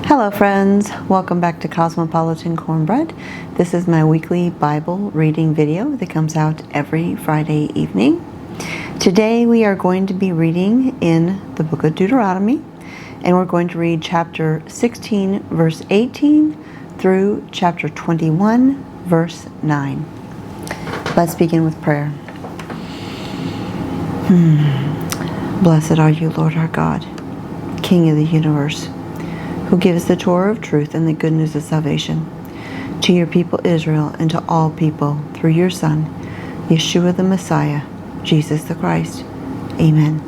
Hello friends, welcome back to Cosmopolitan Cornbread. This is my weekly Bible reading video that comes out every Friday evening. Today we are going to be reading in the book of Deuteronomy, and we're going to read chapter 16 verse 18 through chapter 21 verse 9. Let's begin with prayer. Blessed are you, Lord our God, King of the universe, who gives the Torah of truth and the good news of salvation to your people Israel and to all people through your Son, Yeshua the Messiah, Jesus the Christ. Amen.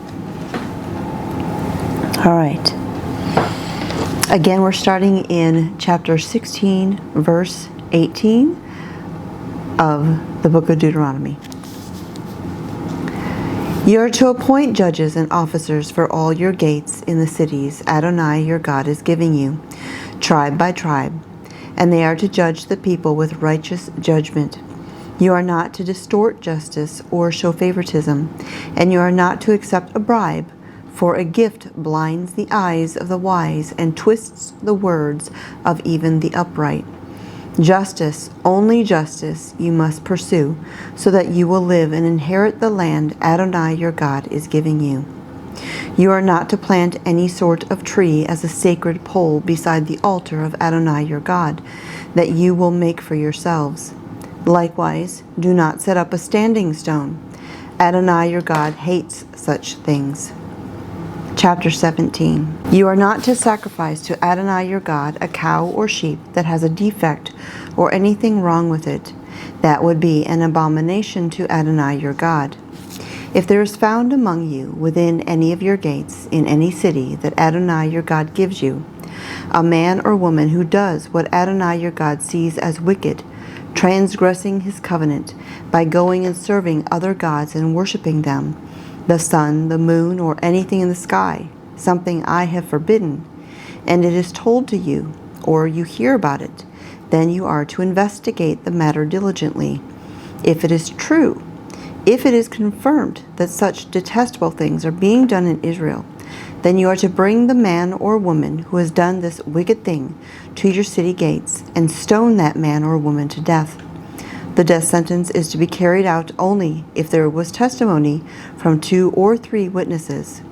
All right. Again, we're starting in chapter 16, verse 18 of the book of Deuteronomy. You are to appoint judges and officers for all your gates in the cities Adonai your God is giving you, tribe by tribe, and they are to judge the people with righteous judgment. You are not to distort justice or show favoritism, and you are not to accept a bribe, for a gift blinds the eyes of the wise and twists the words of even the upright. Justice, only justice, you must pursue, so that you will live and inherit the land Adonai your God is giving you. You are not to plant any sort of tree as a sacred pole beside the altar of Adonai your God, that you will make for yourselves. Likewise, do not set up a standing stone. Adonai your God hates such things. Chapter 17. You are not to sacrifice to Adonai your God a cow or sheep that has a defect or anything wrong with it. That would be an abomination to Adonai your God. If there is found among you within any of your gates in any city that Adonai your God gives you, a man or woman who does what Adonai your God sees as wicked, transgressing his covenant by going and serving other gods and worshiping them, the sun, the moon, or anything in the sky, something I have forbidden, and it is told to you, or you hear about it, then you are to investigate the matter diligently. If it is true, if it is confirmed that such detestable things are being done in Israel, then you are to bring the man or woman who has done this wicked thing to your city gates and stone that man or woman to death. The death sentence is to be carried out only if there was testimony from 2 or 3 witnesses.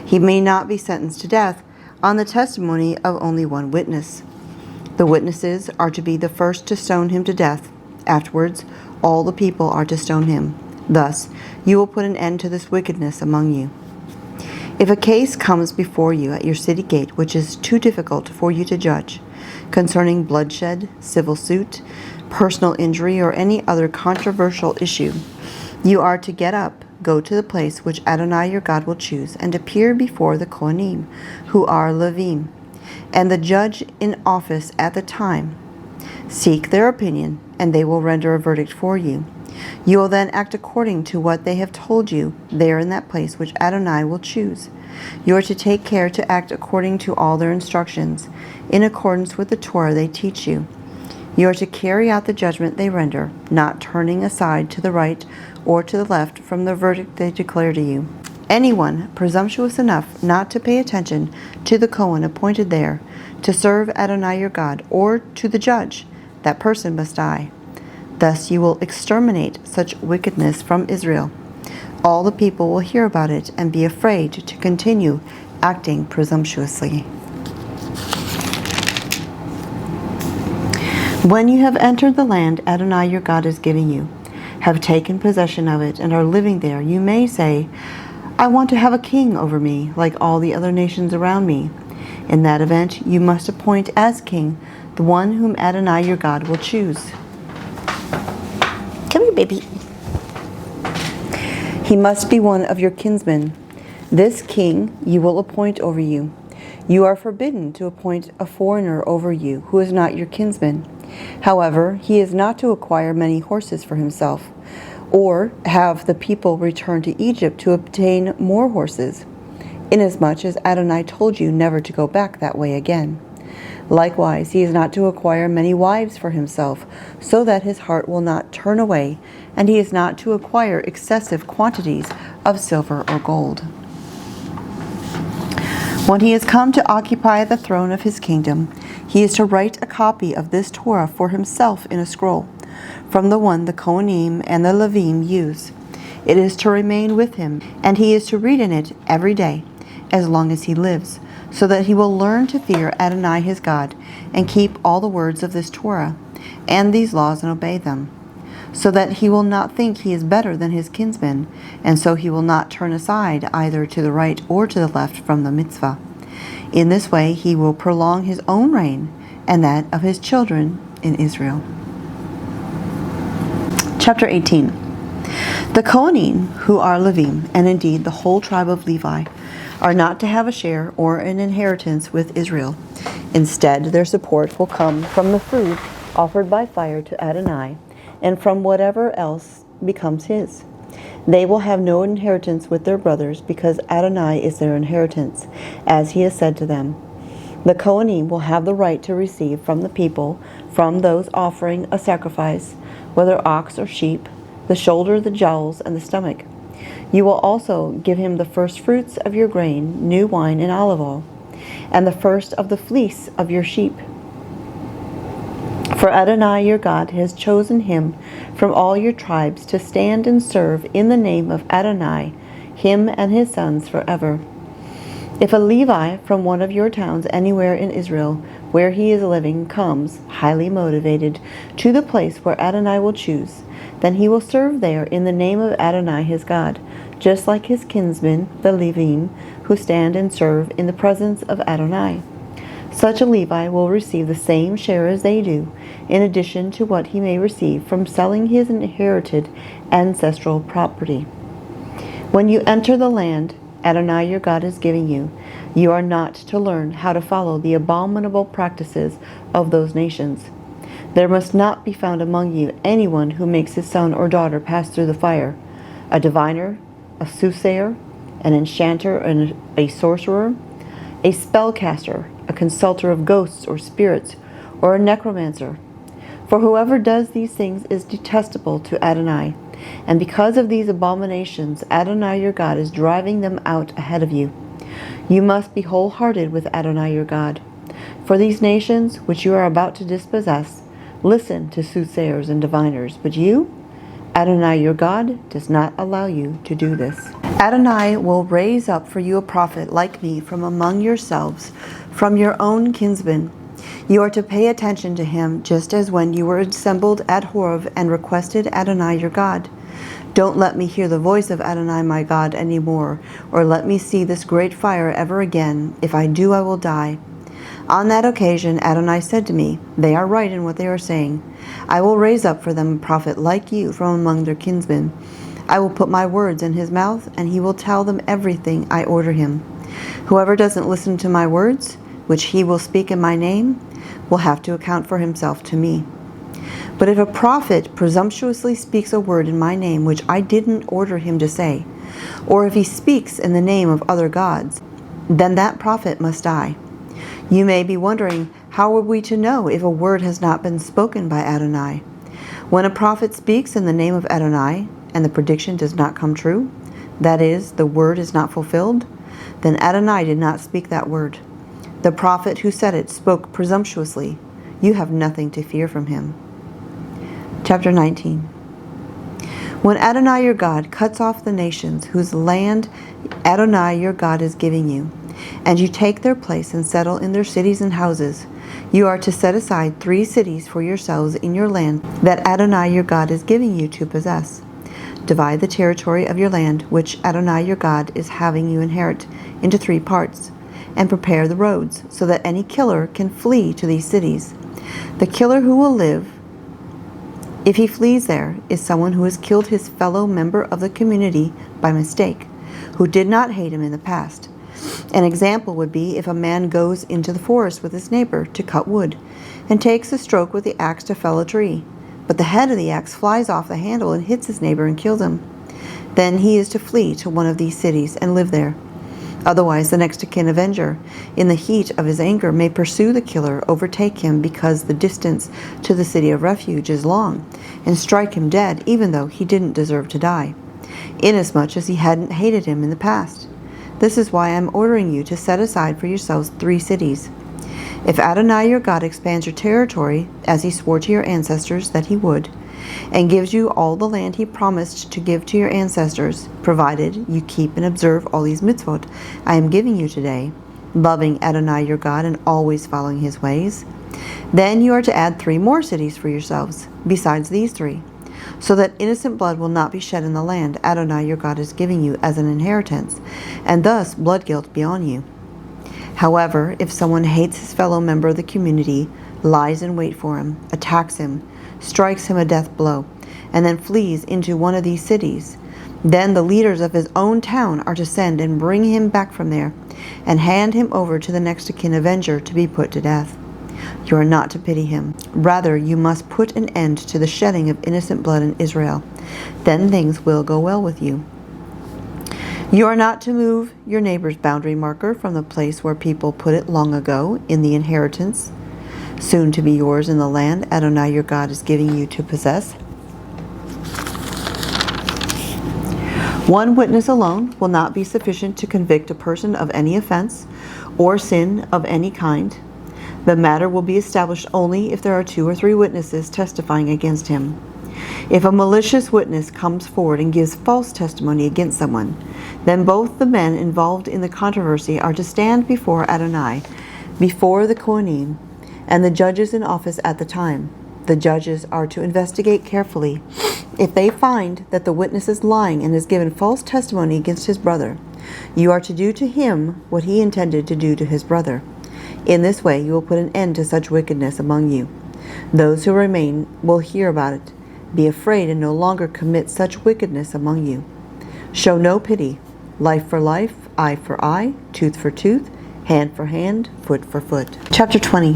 He may not be sentenced to death on the testimony of only 1 witness. The witnesses are to be the first to stone him to death. Afterwards, all the people are to stone him. Thus, you will put an end to this wickedness among you. If a case comes before you at your city gate which is too difficult for you to judge, concerning bloodshed, civil suit, personal injury, or any other controversial issue, you are to get up, go to the place which Adonai your God will choose, and appear before the Kohanim, who are Levim, and the judge in office at the time. Seek their opinion, and they will render a verdict for you. You will then act according to what they have told you there in that place which Adonai will choose. You are to take care to act according to all their instructions, in accordance with the Torah they teach you. You are to carry out the judgment they render, not turning aside to the right or to the left from the verdict they declare to you. Anyone presumptuous enough not to pay attention to the Kohen appointed there to serve Adonai your God, or to the judge, that person must die. Thus you will exterminate such wickedness from Israel. All the people will hear about it and be afraid to continue acting presumptuously. When you have entered the land Adonai your God is giving you, have taken possession of it, and are living there, you may say, I want to have a king over me, like all the other nations around me. In that event, you must appoint as king the one whom Adonai your God will choose. Come here, baby. He must be one of your kinsmen. This king you will appoint over you. You are forbidden to appoint a foreigner over you who is not your kinsman. However, he is not to acquire many horses for himself, or have the people return to Egypt to obtain more horses, inasmuch as Adonai told you never to go back that way again. Likewise, he is not to acquire many wives for himself, so that his heart will not turn away, and he is not to acquire excessive quantities of silver or gold. When he has come to occupy the throne of his kingdom, he is to write a copy of this Torah for himself in a scroll, from the one the Kohanim and the Levim use. It is to remain with him, and he is to read in it every day, as long as he lives, so that he will learn to fear Adonai his God, and keep all the words of this Torah, and these laws, and obey them, so that he will not think he is better than his kinsmen, and so he will not turn aside either to the right or to the left from the mitzvah. In this way he will prolong his own reign and that of his children in Israel. Chapter 18. The Kohanim, who are Levim, and indeed the whole tribe of Levi, are not to have a share or an inheritance with Israel. Instead, their support will come from the food offered by fire to Adonai, and from whatever else becomes his. They will have no inheritance with their brothers, because Adonai is their inheritance, as he has said to them. The Kohanim will have the right to receive from the people, from those offering a sacrifice, whether ox or sheep, the shoulder, the jowls, and the stomach. You will also give him the first fruits of your grain, new wine, and olive oil, and the first of the fleece of your sheep. For Adonai your God has chosen him from all your tribes to stand and serve in the name of Adonai, him and his sons forever. If a Levi from one of your towns anywhere in Israel, where he is living, comes, highly motivated, to the place where Adonai will choose, then he will serve there in the name of Adonai his God, just like his kinsmen, the Levim, who stand and serve in the presence of Adonai. Such a Levi will receive the same share as they do, in addition to what he may receive from selling his inherited ancestral property. When you enter the land Adonai your God is giving you, you are not to learn how to follow the abominable practices of those nations. There must not be found among you anyone who makes his son or daughter pass through the fire, a diviner, a soothsayer, an enchanter, and a sorcerer, a spellcaster, a consulter of ghosts or spirits, or a necromancer. For whoever does these things is detestable to Adonai, and because of these abominations Adonai your God is driving them out ahead of you. You must be wholehearted with Adonai your God. For these nations which you are about to dispossess, listen to soothsayers and diviners, but you, Adonai your God, does not allow you to do this. Adonai will raise up for you a prophet like me from among yourselves, from your own kinsmen. You are to pay attention to him, just as when you were assembled at Horeb and requested Adonai your God. Don't let me hear the voice of Adonai my God any more, or let me see this great fire ever again. If I do, I will die. On that occasion Adonai said to me, they are right in what they are saying. I will raise up for them a prophet like you from among their kinsmen. I will put my words in his mouth, and he will tell them everything I order him. Whoever doesn't listen to my words, which he will speak in my name, will have to account for himself to me. But if a prophet presumptuously speaks a word in my name which I didn't order him to say, or if he speaks in the name of other gods, then that prophet must die. You may be wondering, how are we to know if a word has not been spoken by Adonai? When a prophet speaks in the name of Adonai, and the prediction does not come true, that is, the word is not fulfilled, then Adonai did not speak that word. The prophet who said it spoke presumptuously. You have nothing to fear from him. Chapter 19. When Adonai your God cuts off the nations whose land Adonai your God is giving you, and you take their place and settle in their cities and houses, you are to set aside 3 cities for yourselves in your land that Adonai your God is giving you to possess. Divide the territory of your land, which Adonai your God is having you inherit, into 3 parts, and prepare the roads, so that any killer can flee to these cities. The killer who will live, if he flees there, is someone who has killed his fellow member of the community by mistake, who did not hate him in the past. An example would be if a man goes into the forest with his neighbor to cut wood, and takes a stroke with the axe to fell a tree, but the head of the axe flies off the handle and hits his neighbor and kills him. Then he is to flee to one of these cities and live there. Otherwise, the next of kin avenger, in the heat of his anger, may pursue the killer, overtake him because the distance to the city of refuge is long, and strike him dead, even though he didn't deserve to die, inasmuch as he hadn't hated him in the past. This is why I am ordering you to set aside for yourselves 3 cities. If Adonai your God expands your territory, as he swore to your ancestors that he would, and gives you all the land he promised to give to your ancestors, provided you keep and observe all these mitzvot I am giving you today, loving Adonai your God and always following his ways, then you are to add 3 more cities for yourselves, besides these 3, so that innocent blood will not be shed in the land Adonai your God is giving you as an inheritance, and thus blood guilt be on you. However, if someone hates his fellow member of the community, lies in wait for him, attacks him, strikes him a death blow, and then flees into one of these cities, then the leaders of his own town are to send and bring him back from there, and hand him over to the next of kin avenger to be put to death. You are not to pity him. Rather, you must put an end to the shedding of innocent blood in Israel. Then things will go well with you. You are not to move your neighbor's boundary marker from the place where people put it long ago in the inheritance, soon to be yours in the land Adonai your God is giving you to possess. One witness alone will not be sufficient to convict a person of any offense or sin of any kind. The matter will be established only if there are 2 or 3 witnesses testifying against him. If a malicious witness comes forward and gives false testimony against someone, then both the men involved in the controversy are to stand before Adonai, before the Kohanim, and the judges in office at the time. The judges are to investigate carefully. If they find that the witness is lying and has given false testimony against his brother, you are to do to him what he intended to do to his brother. In this way you will put an end to such wickedness among you. Those who remain will hear about it. Be afraid and no longer commit such wickedness among you. Show no pity. Life for life, eye for eye, tooth for tooth, hand for hand, foot for foot. Chapter 20.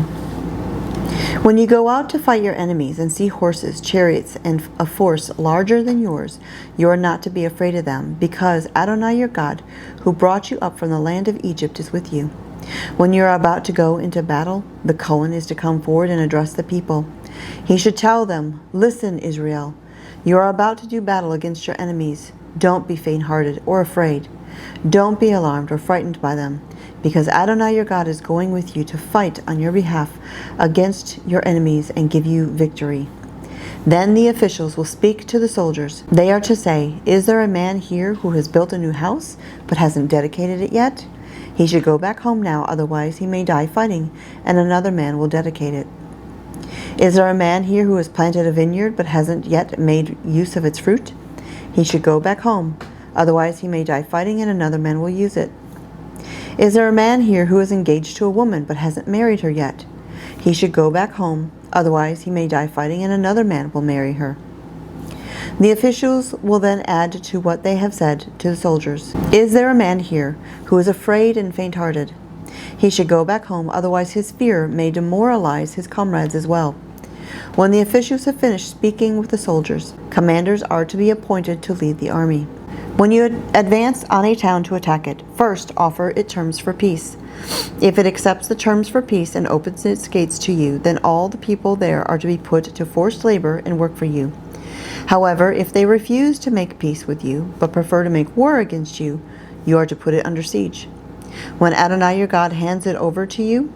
When you go out to fight your enemies and see horses, chariots, and a force larger than yours, you are not to be afraid of them, because Adonai your God, who brought you up from the land of Egypt, is with you. When you are about to go into battle, the Kohen is to come forward and address the people. He should tell them, "Listen, Israel, you are about to do battle against your enemies. Don't be faint-hearted or afraid. Don't be alarmed or frightened by them, because Adonai your God is going with you to fight on your behalf against your enemies and give you victory." Then the officials will speak to the soldiers. They are to say, "Is there a man here who has built a new house but hasn't dedicated it yet? He should go back home now, otherwise he may die fighting, and another man will dedicate it. Is there a man here who has planted a vineyard but hasn't yet made use of its fruit? He should go back home, otherwise he may die fighting and another man will use it. Is there a man here who is engaged to a woman but hasn't married her yet? He should go back home, otherwise he may die fighting and another man will marry her." The officials will then add to what they have said to the soldiers. "Is there a man here who is afraid and faint-hearted? He should go back home, otherwise his fear may demoralize his comrades as well." When the officials have finished speaking with the soldiers, commanders are to be appointed to lead the army. When you advance on a town to attack it, first offer it terms for peace. If it accepts the terms for peace and opens its gates to you, then all the people there are to be put to forced labor and work for you. However, if they refuse to make peace with you, but prefer to make war against you, you are to put it under siege. When Adonai your God hands it over to you,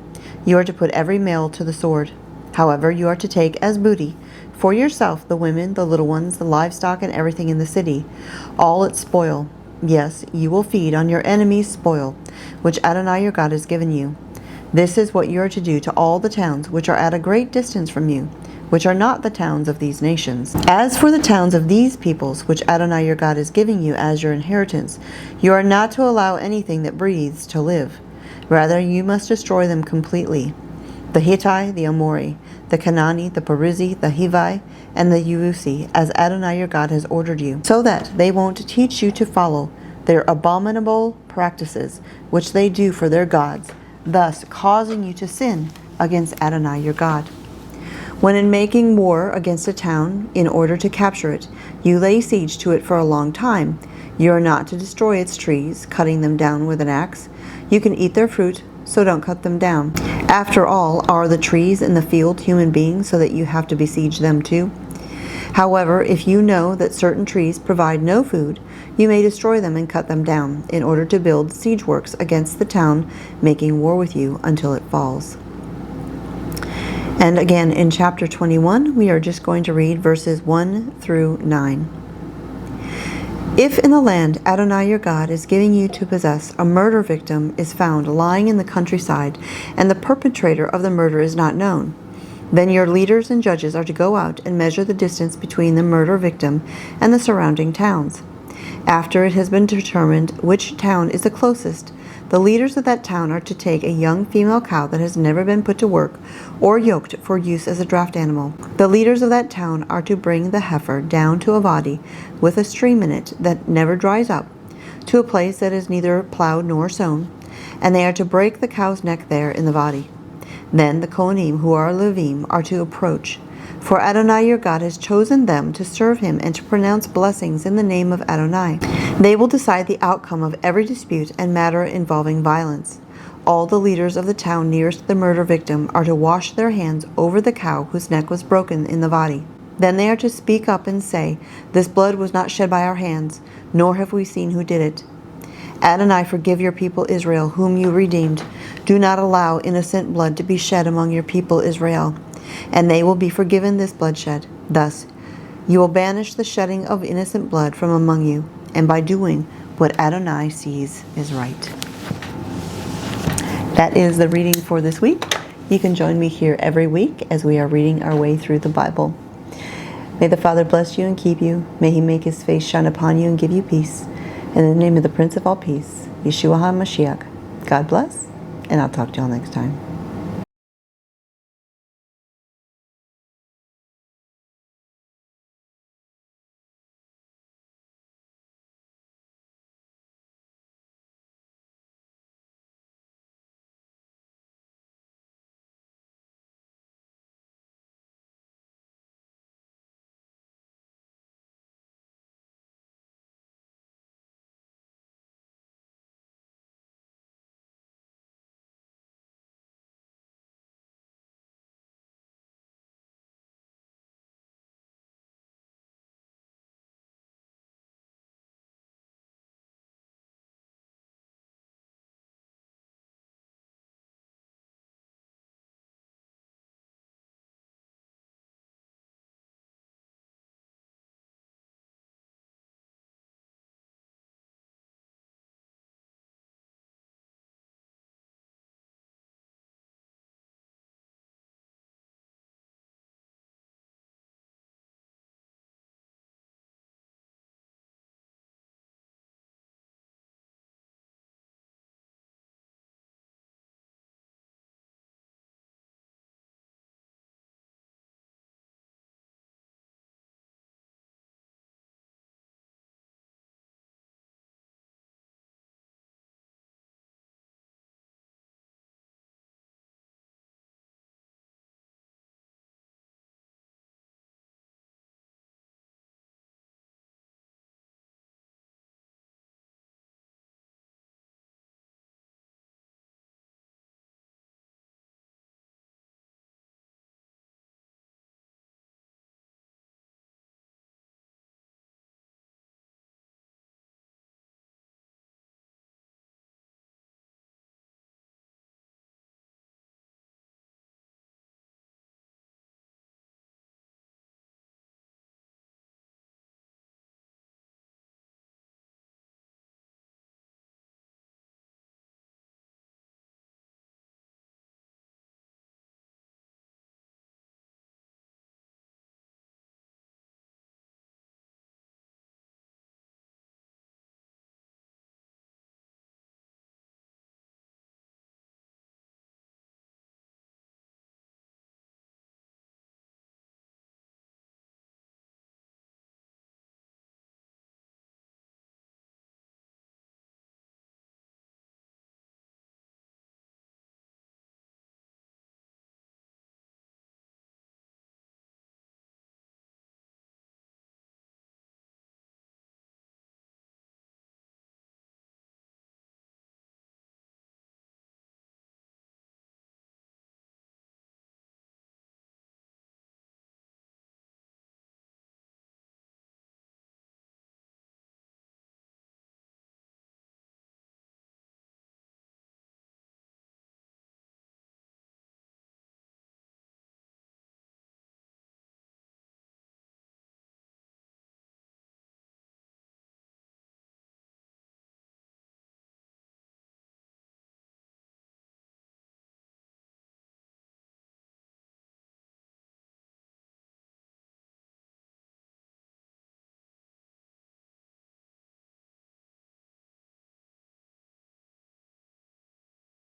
you are to put every male to the sword. However, you are to take as booty for yourself the women, the little ones, the livestock, and everything in the city, all its spoil. Yes, you will feed on your enemy's spoil, which Adonai your God has given you. This is what you are to do to all the towns which are at a great distance from you, which are not the towns of these nations. As for the towns of these peoples, which Adonai your God is giving you as your inheritance, you are not to allow anything that breathes to live. Rather, you must destroy them completely. The Hittite, the Amori, the Canaanite, the Perizi, the Hivi, and the Yebusi, as Adonai your God has ordered you, so that they won't teach you to follow their abominable practices, which they do for their gods, thus causing you to sin against Adonai your God. When in making war against a town in order to capture it, you lay siege to it for a long time, you are not to destroy its trees, cutting them down with an axe. You can eat their fruit, so don't cut them down. After all, are the trees in the field human beings, so that you have to besiege them too? However, if you know that certain trees provide no food, You may destroy them and cut them down, in order to build siege works against the town, making war with you until it falls. And again, in chapter 21, we are just going to read verses 1 through 9. If in the land Adonai your God is giving you to possess, a murder victim is found lying in the countryside, and the perpetrator of the murder is not known, then your leaders and judges are to go out and measure the distance between the murder victim and the surrounding towns. After it has been determined which town is the closest, the leaders of that town are to take a young female cow that has never been put to work or yoked for use as a draft animal. The leaders of that town are to bring the heifer down to a wadi with a stream in it that never dries up, to a place that is neither plowed nor sown, and they are to break the cow's neck there in the wadi. Then the Kohanim, who are Levim, are to approach, for Adonai your God has chosen them to serve him and to pronounce blessings in the name of Adonai. They will decide the outcome of every dispute and matter involving violence. All the leaders of the town nearest the murder victim are to wash their hands over the cow whose neck was broken in the wadi. Then they are to speak up and say, "This blood was not shed by our hands, nor have we seen who did it. Adonai, forgive your people Israel, whom you redeemed. Do not allow innocent blood to be shed among your people Israel, and they will be forgiven this bloodshed. Thus, you will banish the shedding of innocent blood from among you, and by doing what Adonai sees is right." That is the reading for this week. You can join me here every week as we are reading our way through the Bible. May the Father bless you and keep you. May he make his face shine upon you and give you peace. In the name of the Prince of all Peace, Yeshua HaMashiach, God bless, and I'll talk to y'all next time.